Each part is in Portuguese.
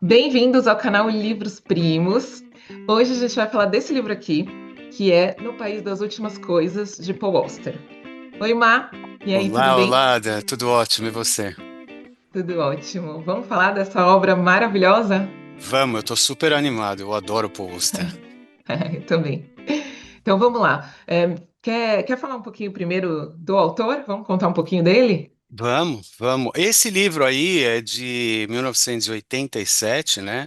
Bem-vindos ao canal Livros Primos. Hoje a gente vai falar desse livro aqui, que é No País das Últimas Coisas, de Paul Auster. Oi, Má. E aí, tudo Olá, bem? olá, tudo ótimo, e você? Tudo ótimo. Vamos falar dessa obra maravilhosa? Vamos, eu tô super animado, eu adoro Paul Auster. Eu também. Então vamos lá. Quer falar um pouquinho primeiro do autor? Vamos contar um pouquinho dele? Vamos, vamos. Esse livro aí é de 1987, né?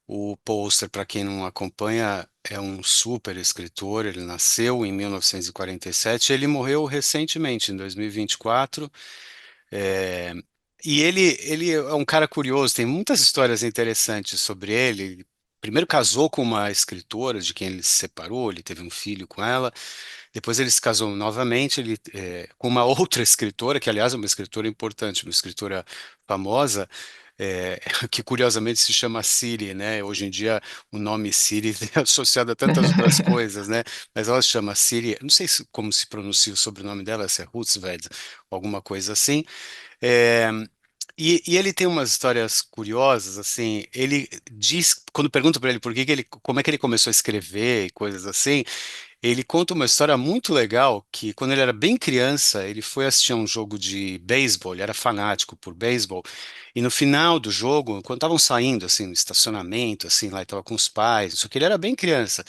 O Paul Auster, para quem não acompanha, é um super escritor. Ele nasceu em 1947, ele morreu recentemente, em 2024. É, e ele é um cara curioso, tem muitas histórias interessantes sobre ele. Ele primeiro casou com uma escritora de quem ele se separou, ele teve um filho com ela. Depois ele se casou novamente com uma outra escritora, que aliás é uma escritora importante, uma escritora famosa, que curiosamente se chama Siri, né? Hoje em dia o nome Siri é associado a tantas outras coisas, né? Mas ela se chama Siri, não sei como se pronuncia o sobrenome dela, se é Hutsved, alguma coisa assim. É, e ele tem umas histórias curiosas, assim, ele diz, quando pergunta para ele por que que ele, como é que ele começou a escrever e coisas assim, ele conta uma história muito legal que quando ele era bem criança, ele foi assistir a um jogo de beisebol, ele era fanático por beisebol, e no final do jogo, quando estavam saindo assim no estacionamento, assim, lá estava com os pais, isso que ele era bem criança.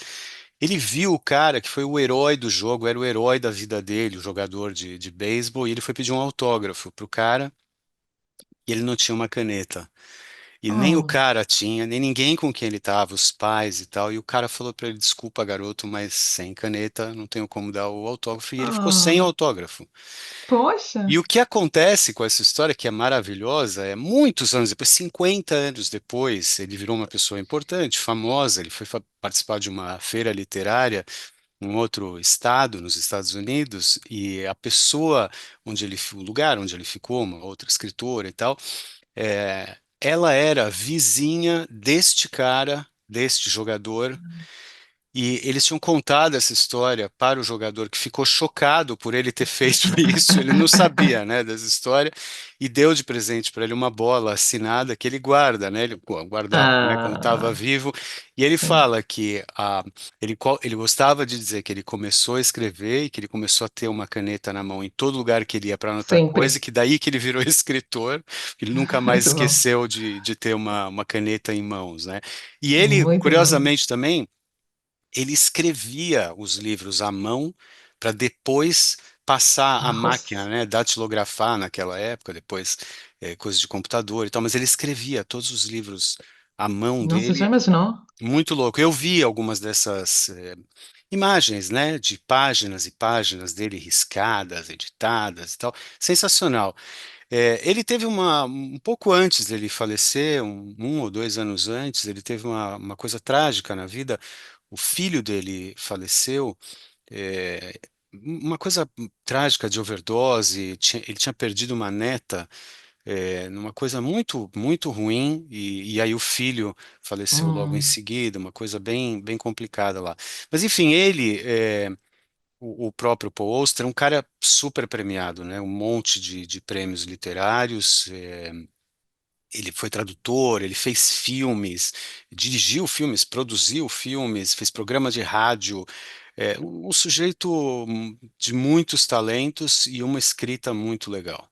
Ele viu o cara que foi o herói do jogo, era o herói da vida dele, o jogador de beisebol, e ele foi pedir um autógrafo pro cara, e ele não tinha uma caneta. E nem o Oh, cara tinha, nem ninguém com quem ele estava, os pais e tal. E o cara falou para ele: desculpa, garoto, mas sem caneta não tenho como dar o autógrafo. E ele ficou sem oh, autógrafo. poxa! E o que acontece com essa história, que é maravilhosa, é muitos anos depois, 50 anos depois, ele virou uma pessoa importante, famosa. Ele foi participar de uma feira literária em outro estado, nos Estados Unidos, e a pessoa o lugar onde ele ficou, uma outra escritora e tal. Ela era vizinha deste cara, deste jogador, e eles tinham contado essa história para o jogador, que ficou chocado por ele ter feito isso. Ele não sabia, né, dessa história, e deu de presente para ele uma bola assinada que ele guarda, né, ele guardava, né, quando estava Ah, vivo. E ele sim, fala que ele gostava de dizer que ele começou a escrever e que ele começou a ter uma caneta na mão em todo lugar que ele ia para anotar coisa, e sempre. que daí que ele virou escritor, que ele nunca mais Muito bom. esqueceu de ter uma caneta em mãos, né? E ele, Muito bom. curiosamente também, ele escrevia os livros à mão para depois passar a máquina, Nossa, né, datilografar naquela época, depois coisas de computador e tal, mas ele escrevia todos os livros à mão nossa, já dele, imaginou? muito louco. Eu vi algumas dessas imagens, né, de páginas e páginas dele riscadas, editadas e tal, sensacional. Ele teve um pouco antes dele falecer, um ou 2 anos antes, ele teve uma coisa trágica na vida. O filho dele faleceu, é, uma coisa trágica de overdose. Ele tinha perdido uma neta, numa coisa muito, muito ruim, e aí o filho faleceu logo em Hum, seguida, uma coisa bem, bem complicada lá. Mas enfim, o próprio Paul Auster, é um cara super premiado, né? Um monte de prêmios literários. Ele foi tradutor, ele fez filmes, dirigiu filmes, produziu filmes, fez programa de rádio. Um sujeito de muitos talentos e uma escrita muito legal.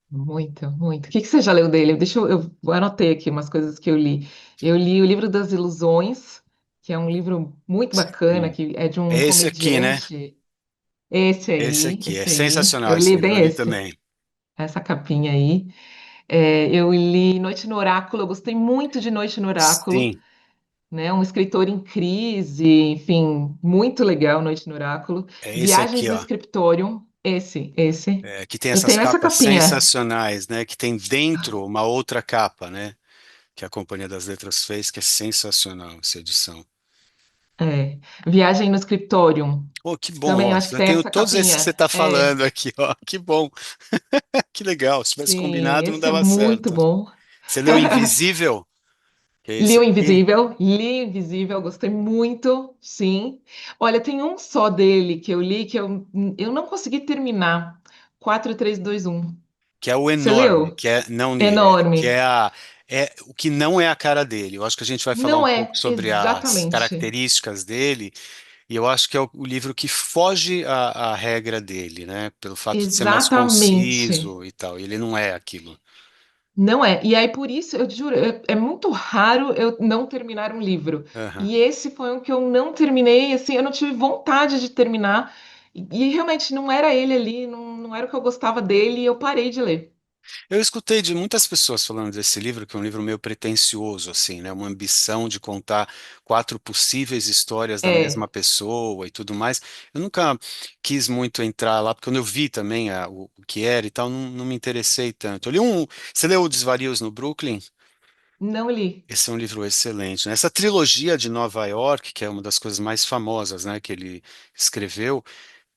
muito, muito. O que que você já leu dele? Eu anotei aqui umas coisas que eu li. Eu li o livro das Ilusões, que é um livro muito bacana, Sim. que é de um É esse aqui, né? comediante. Esse Esse aí, aqui. É esse aí. sensacional Eu esse li livro bem ali esse, também. essa capinha aí. Eu li Noite no Oráculo, eu gostei muito de Noite no Oráculo, Sim. né? Um escritor em crise, enfim, muito legal, Noite no Oráculo. É esse Viagens aqui, no ó. Escritório, esse. Que tem Eu essas tenho essa capas capinha. sensacionais, né? Que tem dentro uma outra capa, né? Que a Companhia das Letras fez, que é sensacional essa edição. É. Viagem no Escritório. Oh, que bom, Também ó. acho que Eu tem tenho essa todos esses que você capinha. está falando aqui, ó. Que bom, que legal. Se tivesse Sim, combinado, não esse é dava muito certo. bom. Você leu Invisível? Que é esse aqui? Li o Invisível, gostei muito, sim. Olha, tem um só dele que eu li que eu não consegui terminar. 4321. Que é o Você enorme, leu? que é não li, que Enorme. é é o que não é a cara dele. Eu acho que a gente vai falar um Não pouco é, sobre as exatamente. características dele, e eu acho que é o livro que foge à regra dele, né? Pelo fato de ser mais Exatamente. conciso e tal. Ele não é aquilo. Não é. E aí, por isso, eu te juro, é muito raro eu não terminar um livro. Aham. E esse foi um que eu não terminei, assim, eu não tive vontade de terminar. E realmente não era ele ali, não era o que eu gostava dele, e eu parei de ler. Eu escutei de muitas pessoas falando desse livro, que é um livro meio pretensioso, assim, né? Uma ambição de contar quatro possíveis histórias da mesma É, pessoa e tudo mais. Eu nunca quis muito entrar lá, porque quando eu vi também o que era e tal, não me interessei tanto. Eu li um. Você leu Desvarios no Brooklyn? não li. Esse é um livro excelente, né? Essa trilogia de Nova York, que é uma das coisas mais famosas, né, que ele escreveu,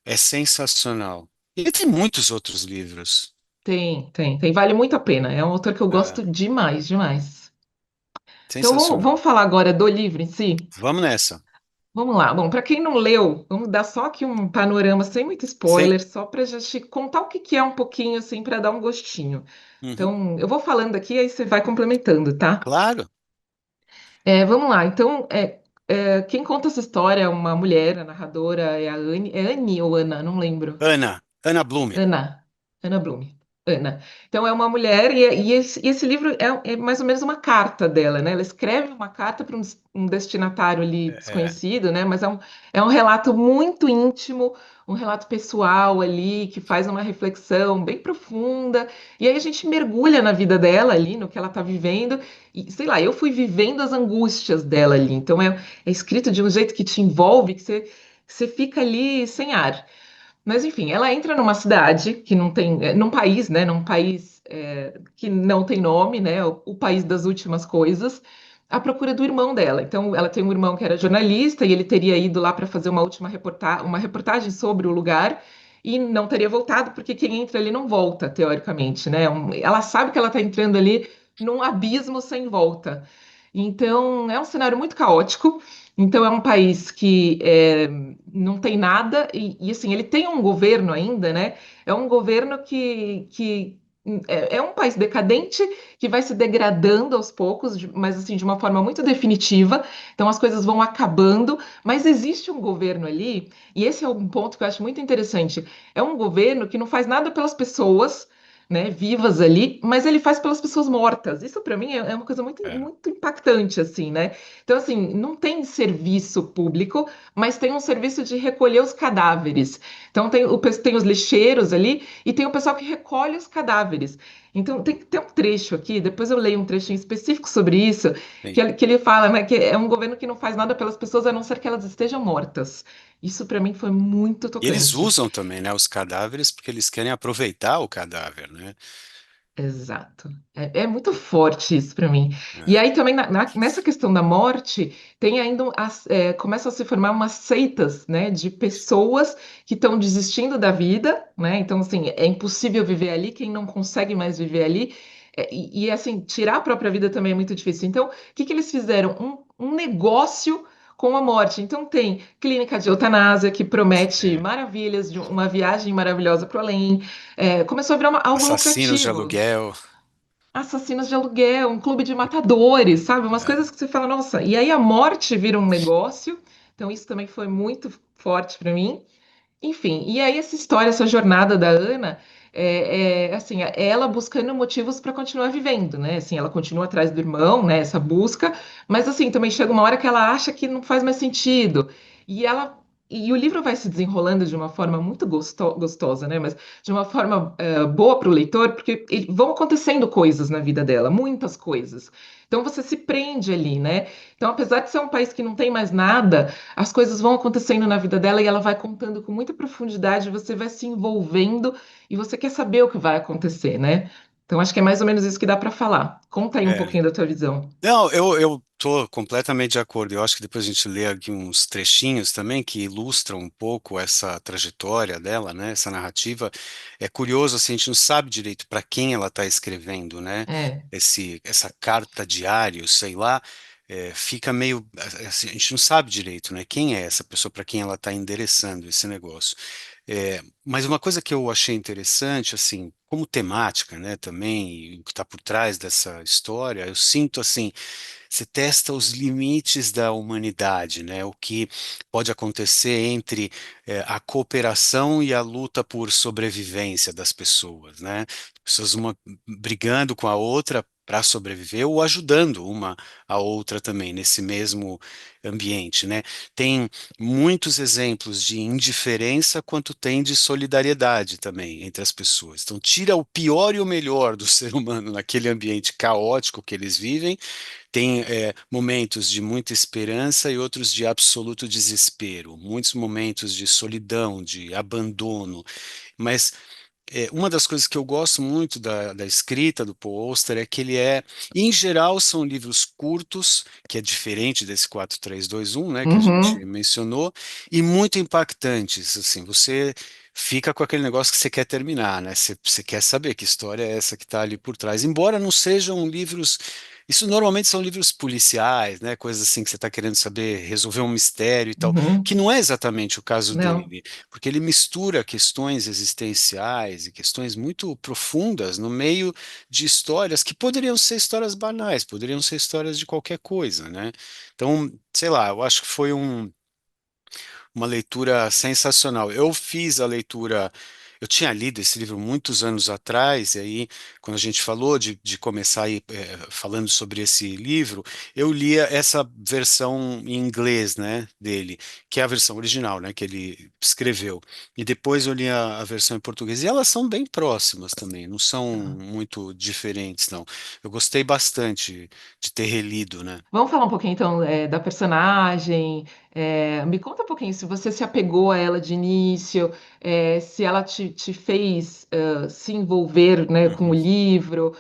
é sensacional. E ele tem muitos outros livros. Tem. Vale muito a pena. É um autor que eu É, gosto demais, demais. Então sensacional. vamos falar agora do livro em si? Vamos nessa. Vamos lá. Bom, para quem não leu, vamos dar só aqui um panorama sem muito Sem... spoiler, só para já te contar o que que é um pouquinho, assim, para dar um gostinho. Uhum. Então, eu vou falando aqui, aí você vai complementando, tá? Claro. Vamos lá. Então, quem conta essa história é uma mulher, a narradora é a Anne. É Anne ou Ana? Não lembro. Ana Bloom. Ana, Ana Bloom. Ana. Então é uma mulher e esse livro é mais ou menos uma carta dela, né? Ela escreve uma carta para um destinatário ali É, desconhecido, né? Mas é um relato muito íntimo, um relato pessoal ali que faz uma reflexão bem profunda. E aí a gente mergulha na vida dela ali, no que ela está vivendo e sei lá, eu fui vivendo as angústias dela ali. Então é escrito de um jeito que te envolve, que você fica ali sem ar. Mas enfim, ela entra numa cidade que não tem, num país, né, num país que não tem nome, né, o país das últimas coisas, à procura do irmão dela. Então, ela tem um irmão que era jornalista e ele teria ido lá para fazer uma reportagem sobre o lugar e não teria voltado porque quem entra ali não volta, teoricamente, né? Ela sabe que ela está entrando ali num abismo sem volta. Então, é um cenário muito caótico. Então, é um país que não tem nada, assim, ele tem um governo ainda, né? É um governo que é um país decadente que vai se degradando aos poucos, mas assim, de uma forma muito definitiva. Então, as coisas vão acabando, mas existe um governo ali, e esse é um ponto que eu acho muito interessante. É um governo que não faz nada pelas pessoas. Né, vivas ali, mas ele faz pelas pessoas mortas. Isso para mim é uma coisa muito, é. muito impactante, assim, né? Então, assim, não tem serviço público, mas tem um serviço de recolher os cadáveres. Então, tem os lixeiros ali e tem o pessoal que recolhe os cadáveres. Então, tem um trecho aqui, depois eu leio um trechinho específico sobre isso, Sim. que ele fala, né, que é um governo que não faz nada pelas pessoas a não ser que elas estejam mortas. Isso, para mim, foi muito E eles tocante. usam também, né, os cadáveres porque eles querem aproveitar o cadáver, né? Exato. É muito forte isso para mim. E É, aí também nessa questão da morte tem ainda começam a se formar umas seitas, né, de pessoas que estão desistindo da vida, né? Então assim é impossível viver ali. Quem não consegue mais viver ali assim tirar a própria vida também é muito difícil. Então o que que eles fizeram? Um negócio com a morte. Então tem clínica de eutanásia que promete é. maravilhas de uma viagem maravilhosa para o além. Começou a virar algo Assassinos de lucrativo. aluguel. Assassinos de aluguel, um clube de matadores, sabe? Umas É. coisas que você fala, nossa. E aí a morte vira um negócio. Então isso também foi muito forte para mim. Enfim, e aí essa história, essa jornada da Ana, assim, é ela buscando motivos para continuar vivendo, né? Assim, ela continua atrás do irmão, né? Essa busca, mas assim, também chega uma hora que ela acha que não faz mais sentido. E ela e o livro vai se desenrolando de uma forma muito gostosa, né? Mas de uma forma boa para o leitor, porque vão acontecendo coisas na vida dela, muitas coisas. Então você se prende ali, né? Então, apesar de ser um país que não tem mais nada, as coisas vão acontecendo na vida dela e ela vai contando com muita profundidade, você vai se envolvendo e você quer saber o que vai acontecer, né? Então, acho que é mais ou menos isso que dá para falar. Conta aí um É. pouquinho da tua visão. Não, eu tô completamente de acordo. Eu acho que depois a gente lê aqui uns trechinhos também que ilustram um pouco essa trajetória dela, né? Essa narrativa. É curioso, assim, a gente não sabe direito para quem ela está escrevendo, né? É, Essa carta diário, sei lá. fica meio assim, a gente não sabe direito, né? Quem é essa pessoa para quem ela está endereçando esse negócio. Mas uma coisa que eu achei interessante, assim, como temática, né, também, e o que está por trás dessa história, eu sinto assim, você testa os limites da humanidade, né? O que pode acontecer entre a cooperação e a luta por sobrevivência das pessoas, né? Pessoas uma brigando com a outra para sobreviver ou ajudando uma a outra também nesse mesmo ambiente, né? Tem muitos exemplos de indiferença quanto tem de solidariedade também entre as pessoas. Então, tira o pior e o melhor do ser humano naquele ambiente caótico que eles vivem, tem momentos de muita esperança e outros de absoluto desespero, muitos momentos de solidão, de abandono. Mas uma das coisas que eu gosto muito da escrita do Paul Auster é que ele em geral, são livros curtos, que é diferente desse 4321, né, que a gente Uhum, mencionou, e muito impactantes. Assim, você fica com aquele negócio que você quer terminar, né? Você quer saber que história é essa que está ali por trás. Embora não sejam livros. Isso normalmente são livros policiais, né? Coisas assim que você está querendo saber, resolver um mistério e tal, que uhum. não é exatamente o caso Não. dele, porque ele mistura questões existenciais e questões muito profundas no meio de histórias que poderiam ser histórias banais, poderiam ser histórias de qualquer coisa, né? Então, sei lá, eu acho que foi uma leitura sensacional. Eu fiz a leitura, eu tinha lido esse livro muitos anos atrás, e aí, quando a gente falou de começar aí, falando sobre esse livro, eu lia essa versão em inglês, né, dele, que é a versão original, né, que ele escreveu. E depois eu li a versão em português, e elas são bem próximas também, não são Tá. muito diferentes, não. Eu gostei bastante de ter relido, né? Vamos falar um pouquinho então da personagem. Me conta um pouquinho se você se apegou a ela de início, se ela te fez se envolver, né, com o Uhum, livro.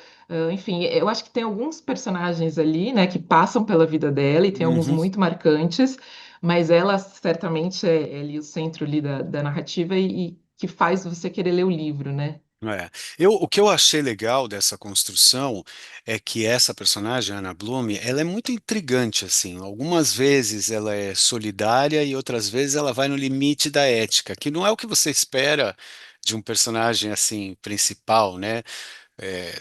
Enfim, eu acho que tem alguns personagens ali, né, que passam pela vida dela e tem alguns uhum. muito marcantes, mas ela certamente é ali o centro ali da narrativa e que faz você querer ler o livro, né? É. O que eu achei legal dessa construção é que essa personagem, Anna Bloom, ela é muito intrigante, assim. Algumas vezes ela é solidária e outras vezes ela vai no limite da ética, que não é o que você espera de um personagem, assim, principal, né?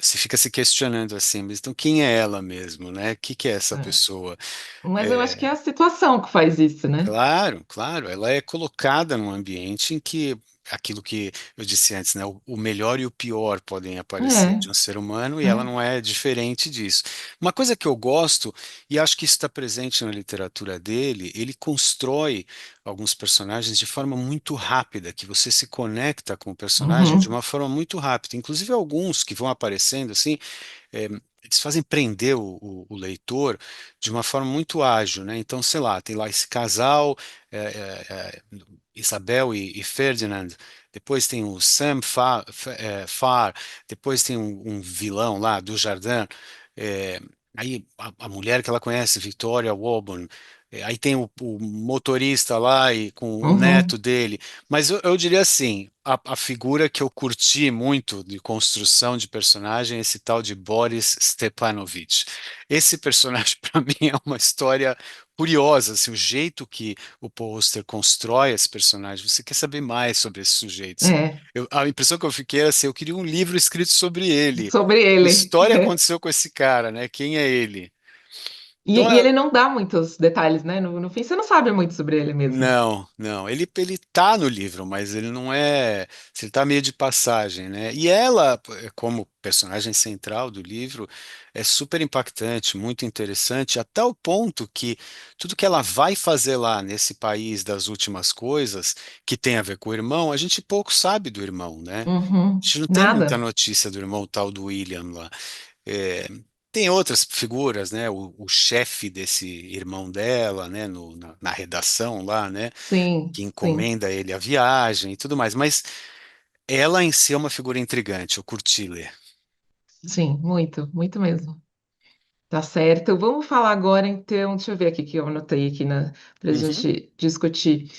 Você fica se questionando, assim, mas então quem é ela mesmo, né? O que que é essa É. pessoa? Mas eu acho que é É, a situação que faz isso, né? Claro, claro, ela é colocada num ambiente em que aquilo que eu disse antes, né, o melhor e o pior podem aparecer de um ser humano e ela É. não é diferente disso. Uma coisa que eu gosto, e acho que isso está presente na literatura dele, ele constrói alguns personagens de forma muito rápida, que você se conecta com o personagem de Uhum, uma forma muito rápida. Inclusive alguns que vão aparecendo assim é, eles fazem prender o leitor de uma forma muito ágil, né? Então, sei lá, tem lá esse casal, é, Isabel e Ferdinand, depois tem o Farr, depois tem um vilão lá, do Jardim, é, aí a mulher que ela conhece, Victoria Woburn, aí tem o motorista lá e com o neto uhum. dele, mas eu diria assim, a figura que eu curti muito de construção de personagem é esse tal de Boris Stepanovich. Esse personagem, para mim, é uma história curiosa, assim, o jeito que o Polster constrói esse personagem. Você quer saber mais sobre esse sujeito? É, A impressão que eu fiquei era assim, eu queria um livro escrito sobre ele. sobre Que ele. história aconteceu com esse cara, né? Quem é ele? Então, E ele não dá muitos detalhes, né? No fim, você não sabe muito sobre ele mesmo. não, não. Ele tá no livro, mas ele não é. Ele tá meio de passagem, né? E ela, como personagem central do livro, é super impactante, muito interessante, até o ponto que tudo que ela vai fazer lá nesse país das últimas coisas, que tem a ver com o irmão, a gente pouco sabe do irmão, né? A Uhum. gente não tem muita Nada. notícia do irmão tal do William lá. É, tem outras figuras, né? O chefe desse irmão dela, né? Na redação lá, né? Sim, Que sim, encomenda ele a viagem e tudo mais. Mas ela em si é uma figura intrigante. Eu curti ler. sim, muito, muito mesmo. Tá certo. Vamos falar agora, então, deixa eu ver aqui que eu anotei aqui para a Uhum, gente discutir.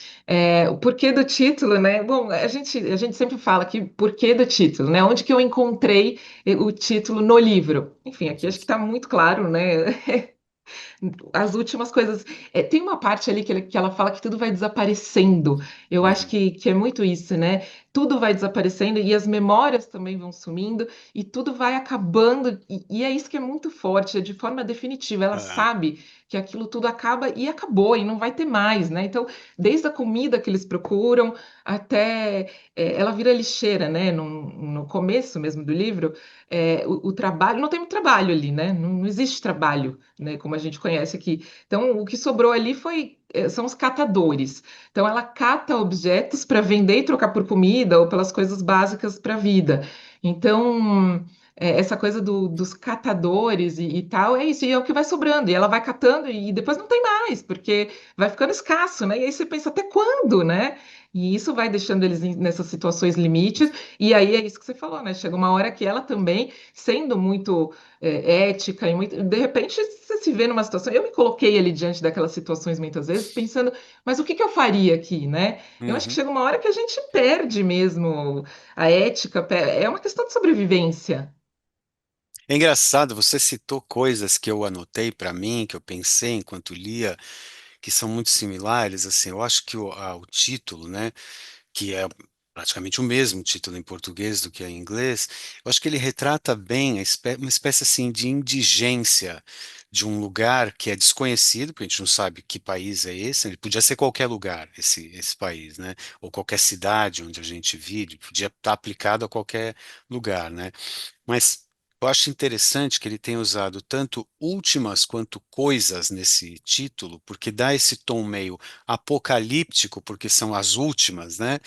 O porquê do título, né? Bom, a gente sempre fala aqui porquê do título, né? Onde que eu encontrei o título no livro? Enfim, aqui uhum. acho que está muito claro, né? As últimas coisas. Tem uma parte ali que ela fala que tudo vai desaparecendo. Eu acho Uhum. que é muito isso, né? Tudo vai desaparecendo e as memórias também vão sumindo e tudo vai acabando. E é isso que é muito forte, é de forma definitiva. Ela É. sabe que aquilo tudo acaba e acabou e não vai ter mais, né? Então, desde a comida que eles procuram até ela vira lixeira, né? No começo mesmo do livro, o trabalho, não tem muito trabalho ali, né? Não existe trabalho, né? Como a gente conhece aqui. Então, o que sobrou ali são os catadores. Então, ela cata objetos para vender e trocar por comida ou pelas coisas básicas para a vida. Então, essa coisa dos catadores e tal, é isso, e é o que vai sobrando. E ela vai catando e depois não tem mais, porque vai ficando escasso, né? E aí você pensa, até quando, né? E isso vai deixando eles nessas situações limites, e aí é isso que você falou, né? Chega uma hora que ela também, sendo muito ética e muito, de repente você se vê numa situação. Eu me coloquei ali diante daquelas situações muitas vezes, pensando, mas o que que eu faria aqui, né? Eu acho que Uhum. chega uma hora que a gente perde mesmo a ética, é uma questão de sobrevivência. É engraçado, você citou coisas que eu anotei para mim, que eu pensei enquanto lia, que são muito similares. Assim, eu acho que o título, né, que é praticamente o mesmo título em português do que em inglês, eu acho que ele retrata bem uma espécie assim de indigência de um lugar que é desconhecido, porque a gente não sabe que país é esse. Ele podia ser qualquer lugar, esse país, né? Ou qualquer cidade onde a gente vive, podia estar aplicado a qualquer lugar, né? Mas eu acho interessante que ele tenha usado tanto últimas quanto coisas nesse título, porque dá esse tom meio apocalíptico, porque são as últimas, né?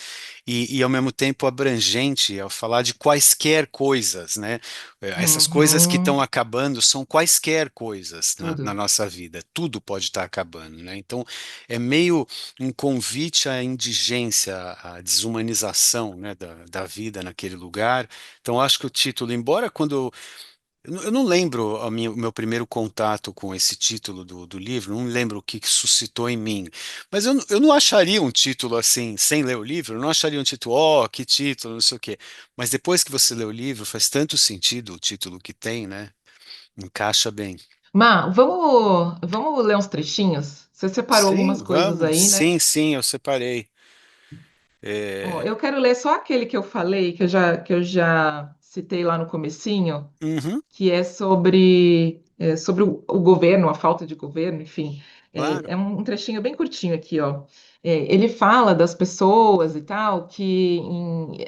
E ao mesmo tempo abrangente ao falar de quaisquer coisas, né? Essas coisas que estão Uhum, acabando são quaisquer coisas na tudo. nossa vida. Tudo pode estar acabando, né? Então é meio um convite à indigência, à desumanização, né, da vida naquele lugar. Então acho que o título, embora quando eu não lembro o meu primeiro contato com esse título do livro, não lembro o que que suscitou em mim. Mas eu não acharia um título assim, sem ler o livro, eu não acharia um título, oh, que título, não sei o quê. Mas depois que você lê o livro, faz tanto sentido o título que tem, né? Encaixa bem. Vamos ler uns trechinhos? Você separou algumas Sim, coisas vamos. aí, né? Sim, sim, eu separei. Ó, É, eu quero ler só aquele que eu falei, que eu já citei lá no comecinho, uhum, que é sobre o governo, a falta de governo, enfim. claro. É um trechinho bem curtinho aqui, ó. Ele fala das pessoas e tal,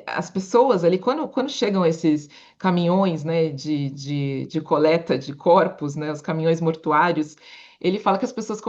as pessoas ali, quando chegam esses caminhões, né, de coleta de corpos, né, os caminhões mortuários, ele fala que as pessoas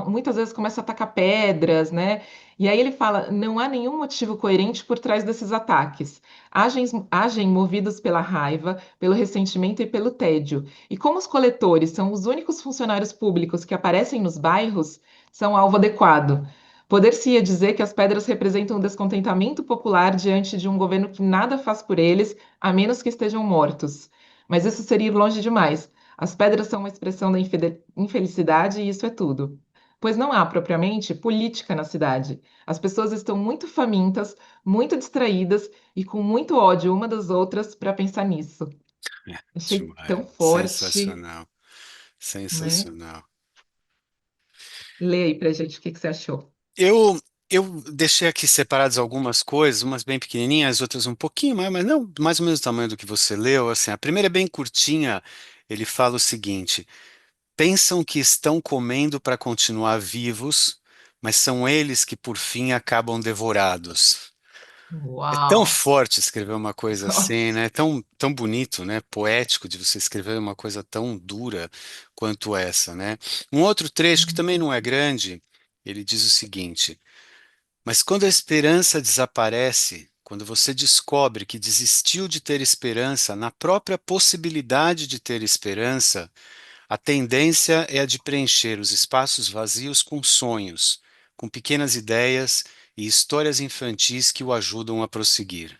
muitas vezes começam a atacar pedras, né? E aí ele fala, não há nenhum motivo coerente por trás desses ataques. Agem movidos pela raiva, pelo ressentimento e pelo tédio. E como os coletores são os únicos funcionários públicos que aparecem nos bairros, são alvo adequado. Poder-se-ia dizer que as pedras representam um descontentamento popular diante de um governo que nada faz por eles, a menos que estejam mortos. Mas isso seria ir longe demais. As pedras são uma expressão da infelicidade e isso é tudo. Pois não há, propriamente, política na cidade. As pessoas estão muito famintas, muito distraídas e com muito ódio uma das outras para pensar nisso. Achei tão forte, Sensacional. né? Sensacional. Lê aí pra gente o que que você achou. Eu, eu deixei aqui separadas algumas coisas, umas bem pequenininhas, outras um pouquinho mais, mas não mais ou menos o tamanho do que você leu. Assim, a primeira é bem curtinha. Ele fala o seguinte: pensam que estão comendo para continuar vivos, mas são eles que por fim acabam devorados. É tão Uau! forte escrever uma coisa assim, Nossa! né? Tão bonito, né? Poético de você escrever uma coisa tão dura quanto essa, né? Um outro trecho que também não é grande, ele diz o seguinte: mas quando a esperança desaparece, quando você descobre que desistiu de ter esperança na própria possibilidade de ter esperança, a tendência é a de preencher os espaços vazios com sonhos, com pequenas ideias e histórias infantis que o ajudam a prosseguir.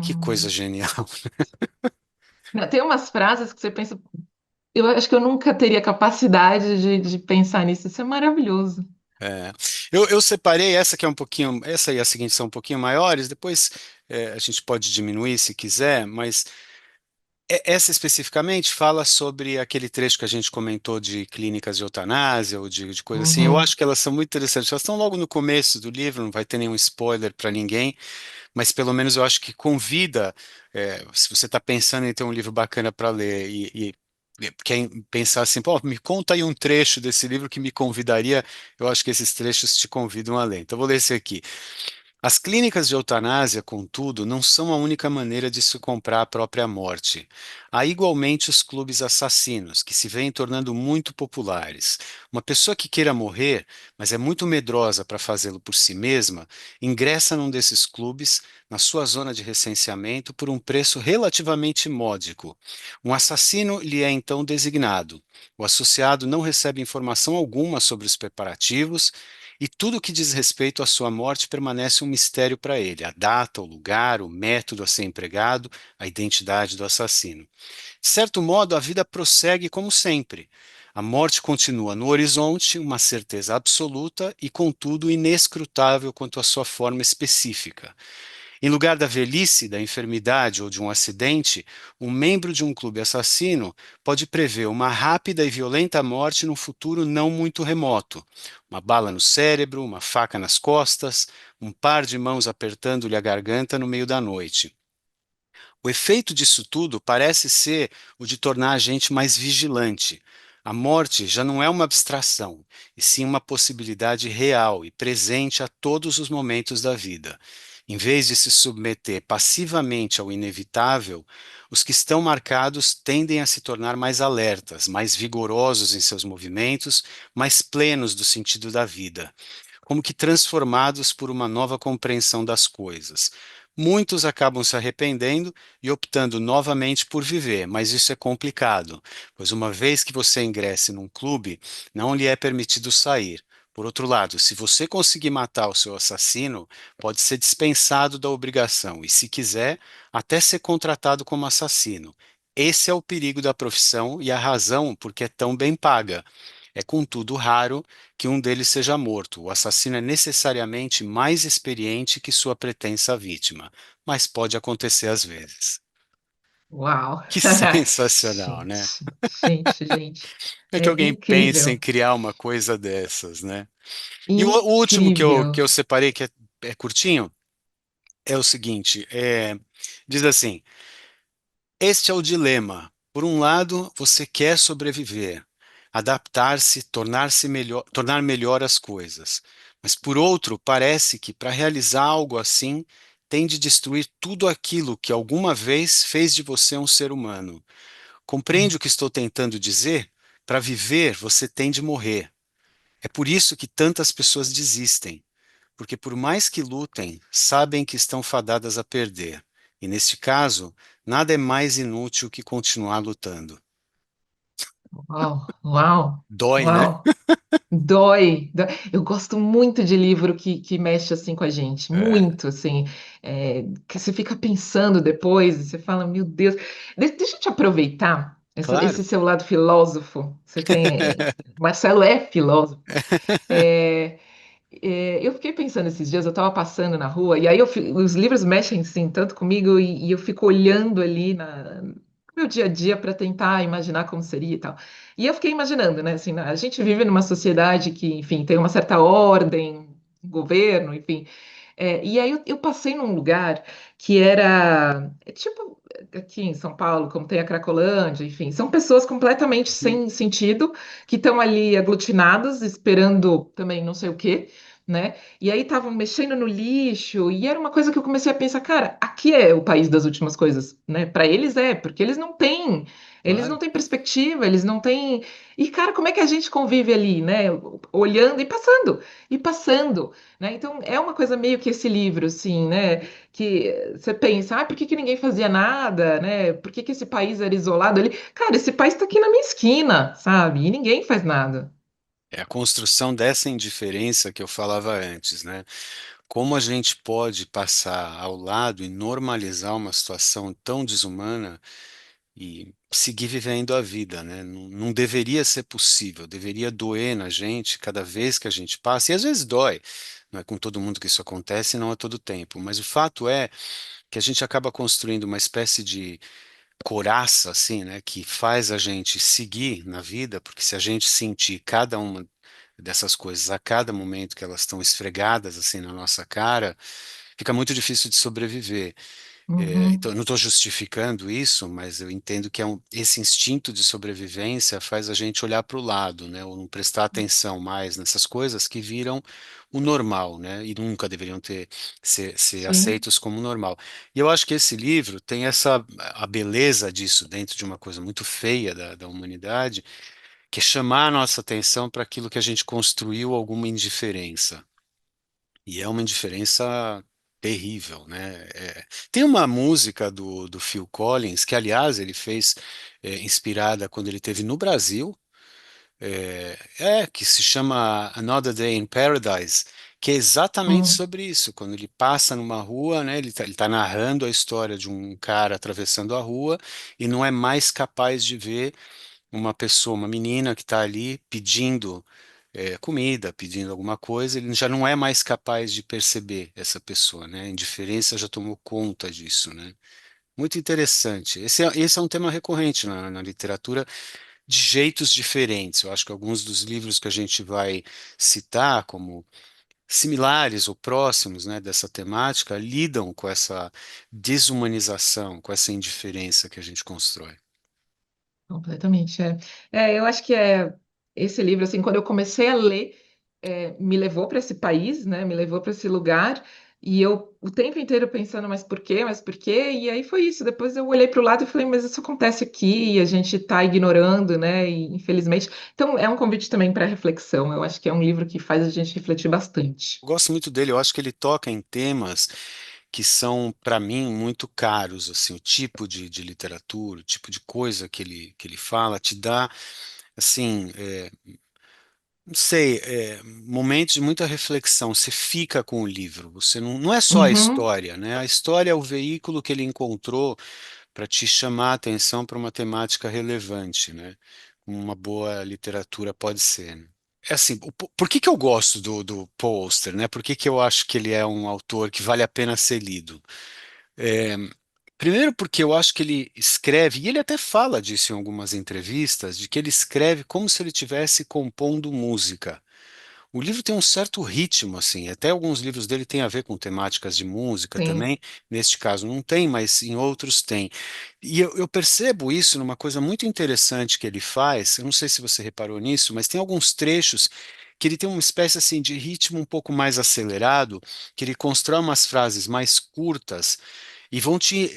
Que coisa Hum. genial. Não, tem umas frases que você pensa, eu acho que eu nunca teria capacidade de pensar nisso. Isso é maravilhoso. É. Eu separei essa que é um pouquinho, essa e a seguinte são um pouquinho maiores, depois a gente pode diminuir se quiser, mas Essa especificamente fala sobre aquele trecho que a gente comentou de clínicas de eutanásia ou de coisa assim. Eu Uhum, acho que elas são muito interessantes. Elas estão logo no começo do livro, não vai ter nenhum spoiler para ninguém, mas pelo menos eu acho que convida, se você está pensando em ter um livro bacana para ler e quer pensar assim, pô, me conta aí um trecho desse livro que me convidaria, eu acho que esses trechos te convidam a ler. Então, eu vou ler esse aqui. As clínicas de eutanásia, contudo, não são a única maneira de se comprar a própria morte. Há igualmente os clubes assassinos, que se vêm tornando muito populares. Uma pessoa que queira morrer, mas é muito medrosa para fazê-lo por si mesma, ingressa num desses clubes, na sua zona de recenseamento, por um preço relativamente módico. Um assassino lhe é então designado. O associado não recebe informação alguma sobre os preparativos e tudo que diz respeito à sua morte permanece um mistério para ele: a data, o lugar, o método a ser empregado, a identidade do assassino. De certo modo, a vida prossegue como sempre. A morte continua no horizonte, uma certeza absoluta e, contudo, inescrutável quanto à sua forma específica. Em lugar da velhice, da enfermidade ou de um acidente, um membro de um clube assassino pode prever uma rápida e violenta morte num futuro não muito remoto. Uma bala no cérebro, uma faca nas costas, um par de mãos apertando-lhe a garganta no meio da noite. O efeito disso tudo parece ser o de tornar a gente mais vigilante. A morte já não é uma abstração, e sim uma possibilidade real e presente a todos os momentos da vida. Em vez de se submeter passivamente ao inevitável, os que estão marcados tendem a se tornar mais alertas, mais vigorosos em seus movimentos, mais plenos do sentido da vida, como que transformados por uma nova compreensão das coisas. Muitos acabam se arrependendo e optando novamente por viver, mas isso é complicado, pois uma vez que você ingresse num clube, não lhe é permitido sair. Por outro lado, se você conseguir matar o seu assassino, pode ser dispensado da obrigação e, se quiser, até ser contratado como assassino. Esse é o perigo da profissão e a razão por que é tão bem paga. É, contudo, raro que um deles seja morto. O assassino é necessariamente mais experiente que sua pretensa vítima, mas pode acontecer às vezes. uau! Que sensacional, né? Gente, gente, gente. É que É alguém pensa em incrível, criar uma coisa dessas, né? E o último que incrível. eu separei, que é curtinho, é o seguinte: diz assim. Este é o dilema. Por um lado, você quer sobreviver, adaptar-se, tornar-se melhor, tornar melhor as coisas. Mas por outro, parece que para realizar algo assim, tem de destruir tudo aquilo que alguma vez fez de você um ser humano. Compreende o que estou tentando dizer? Para viver, você tem de morrer. É por isso que tantas pessoas desistem, porque por mais que lutem, sabem que estão fadadas a perder. E neste caso, nada é mais inútil que continuar lutando. Uau, uau, Dói, né? uau. Dói, dói. Eu gosto muito de livro que mexe assim com a gente, É, muito assim, que você fica pensando depois e você fala, meu Deus, deixa eu te aproveitar esse claro. seu lado filósofo. Você tem, Marcelo é filósofo. É, eu fiquei pensando esses dias, eu estava passando na rua, e aí os livros mexem sim tanto comigo, e eu fico olhando ali no meu dia a dia para tentar imaginar como seria e tal. E eu fiquei imaginando, né? Assim, a gente vive numa sociedade que, enfim, tem uma certa ordem, um governo, enfim. E aí eu passei num lugar que era tipo aqui em São Paulo, como tem a Cracolândia, enfim, são pessoas completamente Uhum. sem sentido que estão ali aglutinadas, esperando também não sei o quê, né? E aí estavam mexendo no lixo, e era uma coisa que eu comecei a pensar, cara, aqui é o país das últimas coisas, né? Para eles é, porque eles não Claro. têm perspectiva, eles não têm. E, cara, como é que a gente convive ali, né? Olhando e passando, né? Então é uma coisa meio que esse livro, assim, né? Que você pensa, por que que ninguém fazia nada, né? Por que que esse país era isolado ali? Cara, esse país está aqui na minha esquina, sabe? E ninguém faz nada. É a construção dessa indiferença que eu falava antes, né? Como a gente pode passar ao lado e normalizar uma situação tão desumana e seguir vivendo a vida, né? Não, não deveria ser possível, deveria doer na gente cada vez que a gente passa, e às vezes dói, não é com todo mundo que isso acontece, não a todo tempo, mas o fato é que a gente acaba construindo uma espécie de coraça, assim, né, que faz a gente seguir na vida, porque se a gente sentir cada uma dessas coisas a cada momento que elas estão esfregadas assim na nossa cara, fica muito difícil de sobreviver. Então, Uhum. eu não estou justificando isso, mas eu entendo que esse instinto de sobrevivência faz a gente olhar para o lado, né, ou não prestar atenção mais nessas coisas que viram o normal, né, e nunca deveriam ser Sim. aceitos como normal. E eu acho que esse livro tem a beleza disso dentro de uma coisa muito feia da humanidade, que é chamar a nossa atenção para aquilo que a gente construiu alguma indiferença. E é uma indiferença terrível, né? Tem uma música do Phil Collins, que aliás ele fez inspirada quando ele esteve no Brasil, que se chama Another Day in Paradise, que é exatamente Hum. sobre isso. Quando ele passa numa rua, né, ele tá narrando a história de um cara atravessando a rua e não é mais capaz de ver uma pessoa, uma menina que está ali pedindo comida, pedindo alguma coisa, ele já não é mais capaz de perceber essa pessoa, né? A indiferença já tomou conta disso, né? Muito interessante. Esse é um tema recorrente na literatura de jeitos diferentes. Eu acho que alguns dos livros que a gente vai citar como similares ou próximos, né, dessa temática lidam com essa desumanização, com essa indiferença que a gente constrói. Completamente, é. Eu acho que esse livro, assim, quando eu comecei a ler, me levou para esse país, né? Me levou para esse lugar, e eu o tempo inteiro pensando, mas por quê? Mas por quê? E aí foi isso. Depois eu olhei para o lado e falei, mas isso acontece aqui e a gente está ignorando, né? E infelizmente. Então é um convite também para reflexão. Eu acho que é um livro que faz a gente refletir bastante. Eu gosto muito dele, eu acho que ele toca em temas que são, para mim, muito caros, assim, o tipo de literatura, o tipo de coisa que ele fala, te dá, assim, não sei, momentos de muita reflexão, você fica com o livro, você não é só a Uhum, história, né? A história é o veículo que ele encontrou para te chamar a atenção para uma temática relevante, né? Como uma boa literatura pode ser, né? É assim, por que que eu gosto do Paul Auster, né? Por que que eu acho que ele é um autor que vale a pena ser lido? É, primeiro porque eu acho que ele escreve, e ele até fala disso em algumas entrevistas, de que ele escreve como se ele estivesse compondo música. O livro tem um certo ritmo, assim, até alguns livros dele têm a ver com temáticas de música sim. também, neste caso não tem, mas em outros tem. E eu percebo isso numa coisa muito interessante que ele faz, eu não sei se você reparou nisso, mas tem alguns trechos que ele tem uma espécie assim de ritmo um pouco mais acelerado, que ele constrói umas frases mais curtas e vão te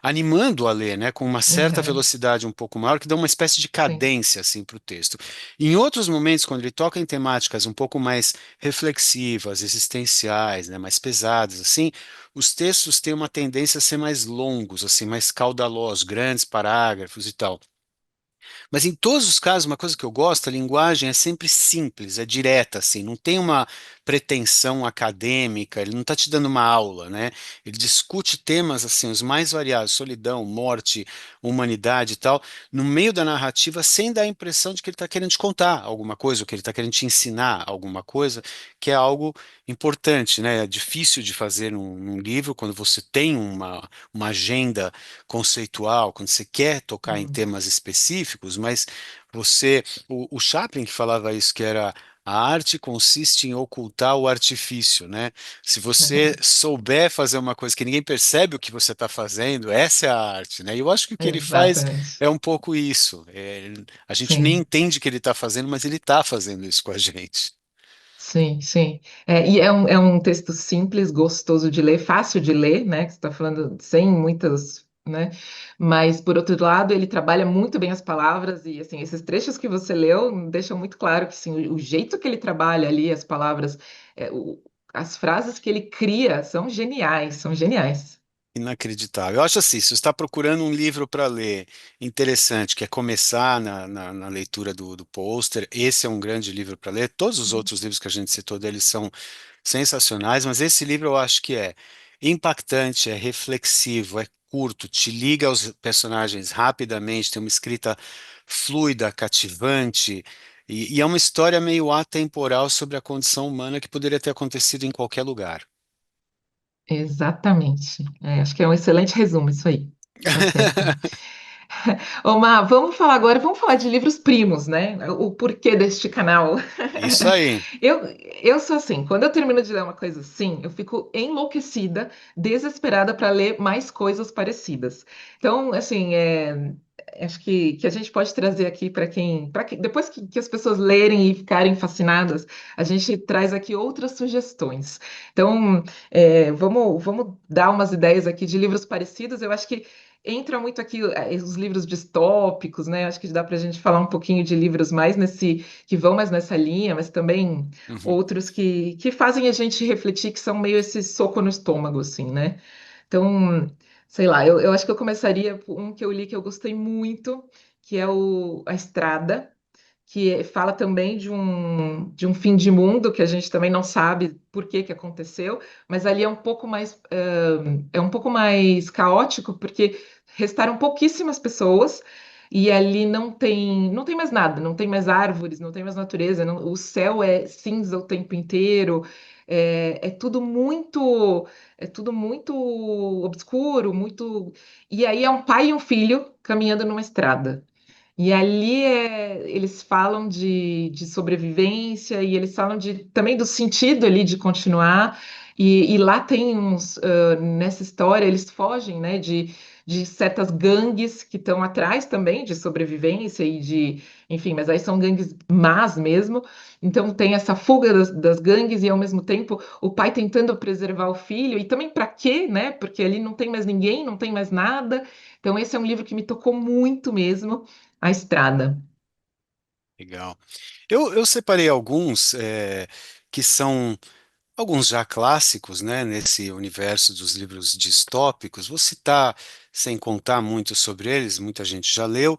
animando a ler, né, com uma certa Uhum, velocidade um pouco maior, que dá uma espécie de sim. cadência assim para o texto. Em outros momentos, quando ele toca em temáticas um pouco mais reflexivas, existenciais, né, mais pesadas, assim, os textos têm uma tendência a ser mais longos, assim, mais caudalosos, grandes parágrafos e tal. Mas em todos os casos, uma coisa que eu gosto, a linguagem é sempre simples, é direta, assim, não tem uma pretensão acadêmica, ele não está te dando uma aula, né? Ele discute temas assim, os mais variados, solidão, morte, humanidade e tal, no meio da narrativa, sem dar a impressão de que ele está querendo te contar alguma coisa, ou que ele está querendo te ensinar alguma coisa, que é algo importante, né? É difícil de fazer num livro, quando você tem uma agenda conceitual, quando você quer tocar em Hum. temas específicos, mas o Chaplin que falava isso, que era a arte consiste em ocultar o artifício, né? Se você souber fazer uma coisa que ninguém percebe o que você está fazendo, essa é a arte, né? E eu acho que o que ele faz Exatamente. é um pouco isso. A gente nem Sim. entende o que ele está fazendo, mas ele está fazendo isso com a gente. Sim, sim. E é um texto simples, gostoso de ler, fácil de ler, né? Que você está falando sem muitas, né? Mas, por outro lado, ele trabalha muito bem as palavras e, assim, esses trechos que você leu deixam muito claro que, sim, o jeito que ele trabalha ali as palavras, as frases que ele cria são geniais, são geniais. Inacreditável. Eu acho assim, se você está procurando um livro para ler interessante, quer começar na leitura do pôster, esse é um grande livro para ler. Todos os outros livros que a gente citou deles são sensacionais, mas esse livro eu acho que é impactante, é reflexivo, é curto, te liga aos personagens rapidamente, tem uma escrita fluida, cativante, e é uma história meio atemporal sobre a condição humana que poderia ter acontecido em qualquer lugar. Exatamente. Acho que é um excelente resumo isso aí. Tá certo. Ô, Má, vamos falar agora, vamos falar de livros primos, né? O porquê deste canal. Isso aí. Eu, eu sou assim, quando eu termino de ler uma coisa assim, eu fico enlouquecida, desesperada para ler mais coisas parecidas. Então, assim, acho que a gente pode trazer aqui depois que as pessoas lerem e ficarem fascinadas, a gente traz aqui outras sugestões. Então, vamos dar umas ideias aqui de livros parecidos. Eu acho que entra muito aqui os livros distópicos, né? Acho que dá para a gente falar um pouquinho de livros mais que vão mais nessa linha, mas também Uhum. outros que fazem a gente refletir, que são meio esse soco no estômago, assim, né? Então, sei lá, eu acho que eu começaria por um que eu li que eu gostei muito, que é A Estrada, que fala também de um fim de mundo que a gente também não sabe por que que aconteceu, mas ali é um pouco mais caótico, porque restaram pouquíssimas pessoas e ali não tem mais nada, não tem mais árvores, não tem mais natureza, o céu é cinza o tempo inteiro, é tudo muito obscuro, e aí é um pai e um filho caminhando numa estrada. E ali eles falam de sobrevivência e eles falam também do sentido ali de continuar. E lá tem nessa história, eles fogem, né, de certas gangues que estão atrás também de sobrevivência enfim, mas aí são gangues más mesmo. Então tem essa fuga das gangues e ao mesmo tempo o pai tentando preservar o filho. E também para quê, né? Porque ali não tem mais ninguém, não tem mais nada. Então esse é um livro que me tocou muito mesmo. A Estrada. Legal. Eu separei alguns que são alguns já clássicos, né, nesse universo dos livros distópicos. Vou citar sem contar muito sobre eles, muita gente já leu,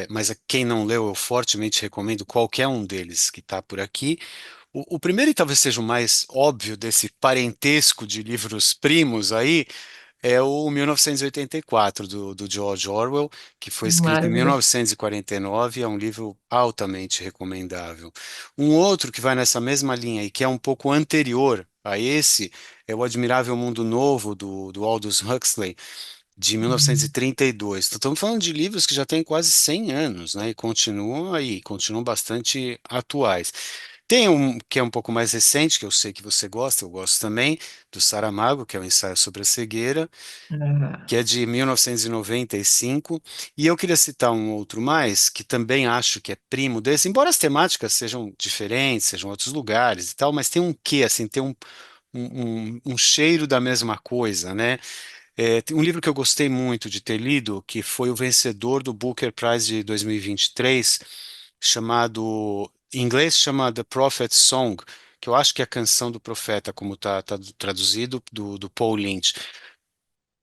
mas a quem não leu, eu fortemente recomendo qualquer um deles que está por aqui. O primeiro, e talvez seja o mais óbvio desse parentesco de livros primos aí, é o 1984, do George Orwell, que foi escrito em Maravilhoso. 1949, é um livro altamente recomendável. Um outro que vai nessa mesma linha e que é um pouco anterior a esse é O Admirável Mundo Novo, do Aldous Huxley, de Hum, 1932. Então, estamos falando de livros que já têm quase 100 anos, né, e continuam aí, continuam bastante atuais. Tem um que é um pouco mais recente, que eu sei que você gosta, eu gosto também, do Saramago, que é o Ensaio sobre a Cegueira, ah, que é de 1995, e eu queria citar um outro mais, que também acho que é primo desse, embora as temáticas sejam diferentes, sejam outros lugares e tal, mas tem um quê, assim, tem um cheiro da mesma coisa, né? Tem um livro que eu gostei muito de ter lido, que foi o vencedor do Booker Prize de 2023, chamado, em inglês chama The Prophet's Song, que eu acho que é a canção do profeta, como está traduzido, do Paul Lynch.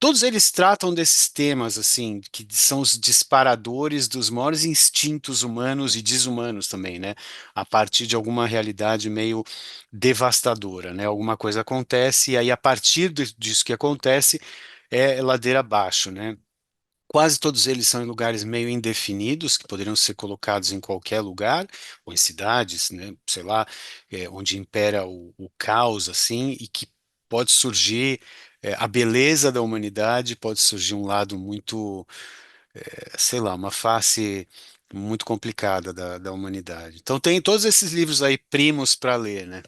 Todos eles tratam desses temas, assim, que são os disparadores dos maiores instintos humanos e desumanos também, né? A partir de alguma realidade meio devastadora, né? Alguma coisa acontece e aí, a partir disso que acontece, é ladeira abaixo, né? Quase todos eles são em lugares meio indefinidos, que poderiam ser colocados em qualquer lugar, ou em cidades, né, sei lá, onde impera o caos, assim, e que pode surgir, a beleza da humanidade, pode surgir um lado muito, sei lá, uma face muito complicada da humanidade. Então tem todos esses livros aí primos para ler, né?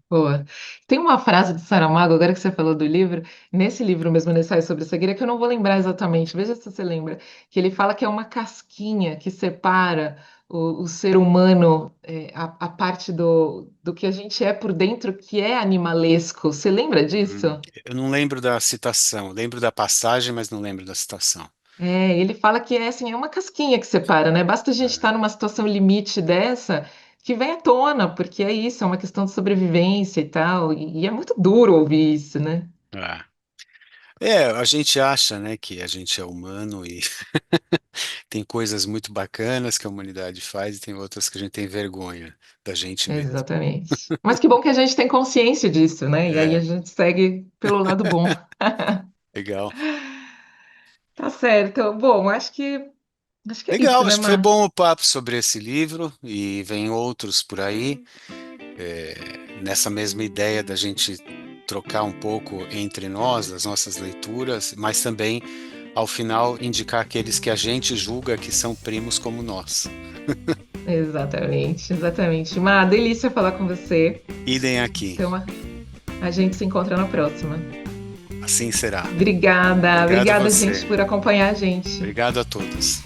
boa. Tem uma frase de Saramago, agora que você falou do livro, nesse livro mesmo, nesse Ensaio sobre a Cegueira, que eu não vou lembrar exatamente, veja se você lembra, que ele fala que é uma casquinha que separa o ser humano, a parte do que a gente é por dentro, que é animalesco. Você lembra disso? Eu não lembro da citação, lembro da passagem, mas não lembro da citação. Ele fala que é assim, é uma casquinha que separa, né? Basta a gente estar numa situação limite dessa que vem à tona, porque é isso, é uma questão de sobrevivência e tal. E é muito duro ouvir isso, né? É. A gente acha, né, que a gente é humano e tem coisas muito bacanas que a humanidade faz e tem outras que a gente tem vergonha da gente mesmo. Exatamente. Mas que bom que a gente tem consciência disso, né? E aí a É, gente segue pelo lado bom. legal. Tá certo. Bom, acho que é isso, Legal, né, acho que foi Mar? bom o papo sobre esse livro e vem outros por aí, nessa mesma ideia da gente trocar um pouco entre nós, das nossas leituras, mas também ao final indicar aqueles que a gente julga que são primos como nós. Exatamente, exatamente. Uma delícia falar com você. Idem aqui. Então, a gente se encontra na próxima. Assim será. Obrigada, Obrigado a obrigada, gente, você. por acompanhar a gente. Obrigado a todos.